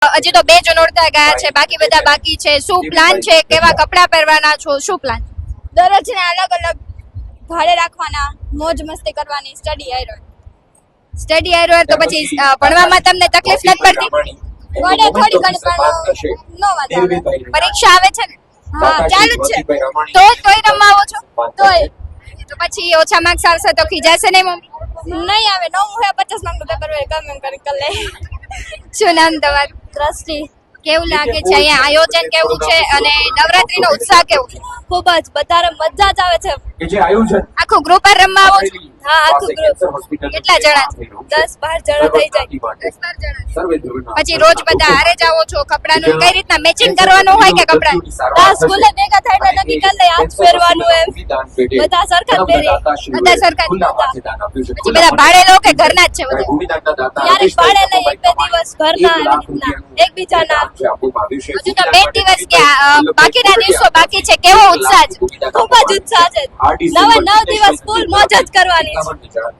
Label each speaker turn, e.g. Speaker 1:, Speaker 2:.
Speaker 1: હજી તો 2 જ નોરતા ગયા છે, બાકી બધા બાકી છે. શું પ્લાન છે? કેવા કપડાં પહેરવાના છો? શું પ્લાન?
Speaker 2: દરરોજને અલગ અલગ ભાડે રાખવાના, મોજ મસ્તી કરવાની, સ્ટડી
Speaker 1: સ્ટડી તો પછી ભણવામાં તમને તકલીફ નથી પડતી?
Speaker 2: પડે થોડી ઘણી પણ નો વાંધો આવે.
Speaker 1: પરીક્ષા આવે છે ને?
Speaker 2: હા ચાલુ જ છે.
Speaker 1: તોય રમવા આવો છો?
Speaker 2: તોય
Speaker 1: તો પછી ઓછા માર્ક્સ આવશે તો ખીજાશે નહીં મમ્મી?
Speaker 2: નહીં આવે. 9 હે 50 માર્ક નું પેપર હોય, ગમે એમ કરી લે.
Speaker 1: શું નામ તમારું?
Speaker 2: દ્રષ્ટિ.
Speaker 1: કેવું લાગે છે અહીંયા આયોજન કેવું છે અને નવરાત્રીનો ઉત્સાહ કેવો છે?
Speaker 2: ખૂબ જ વધારે મજા જ આવે છે.
Speaker 3: કે જે આયોજન
Speaker 1: આખું ગ્રુપ રમવા આવો છો?
Speaker 2: હા આખું ગ્રુપ
Speaker 1: કેટલા જણા?
Speaker 2: 10-12 જણા થઈ જાય.
Speaker 1: 10-12 જણા.
Speaker 3: સર્વે ધર્મના
Speaker 1: પછી રોજ બધા હારે જ આવો છો? કપડાનું કઈ રીતના મેચિંગ કરવાનું હોય કે કપડાં?
Speaker 2: આ સ્કૂલે ભેગા થઈને નક્કી કરી લે આજ પહેરવાનું એમ. બધા સરખા જ પહેરીએ.
Speaker 1: બધા સરખા જ. પછી બધા ભાડે લો કે ઘરના જ છે બધા?
Speaker 2: ક્યારેક ભાડે લઈ 1-2 દિવસ ઘરના એવી રીતના એકબીજાના.
Speaker 1: હજુ તો 2 દિવસ ગયા, બાકીના દિવસો બાકી છે. કેવો ઉત્સાહ છે?
Speaker 2: ખૂબ જ ઉત્સાહ છે. 9 દિવસ ફૂલ મોજ જ કરવાની છે.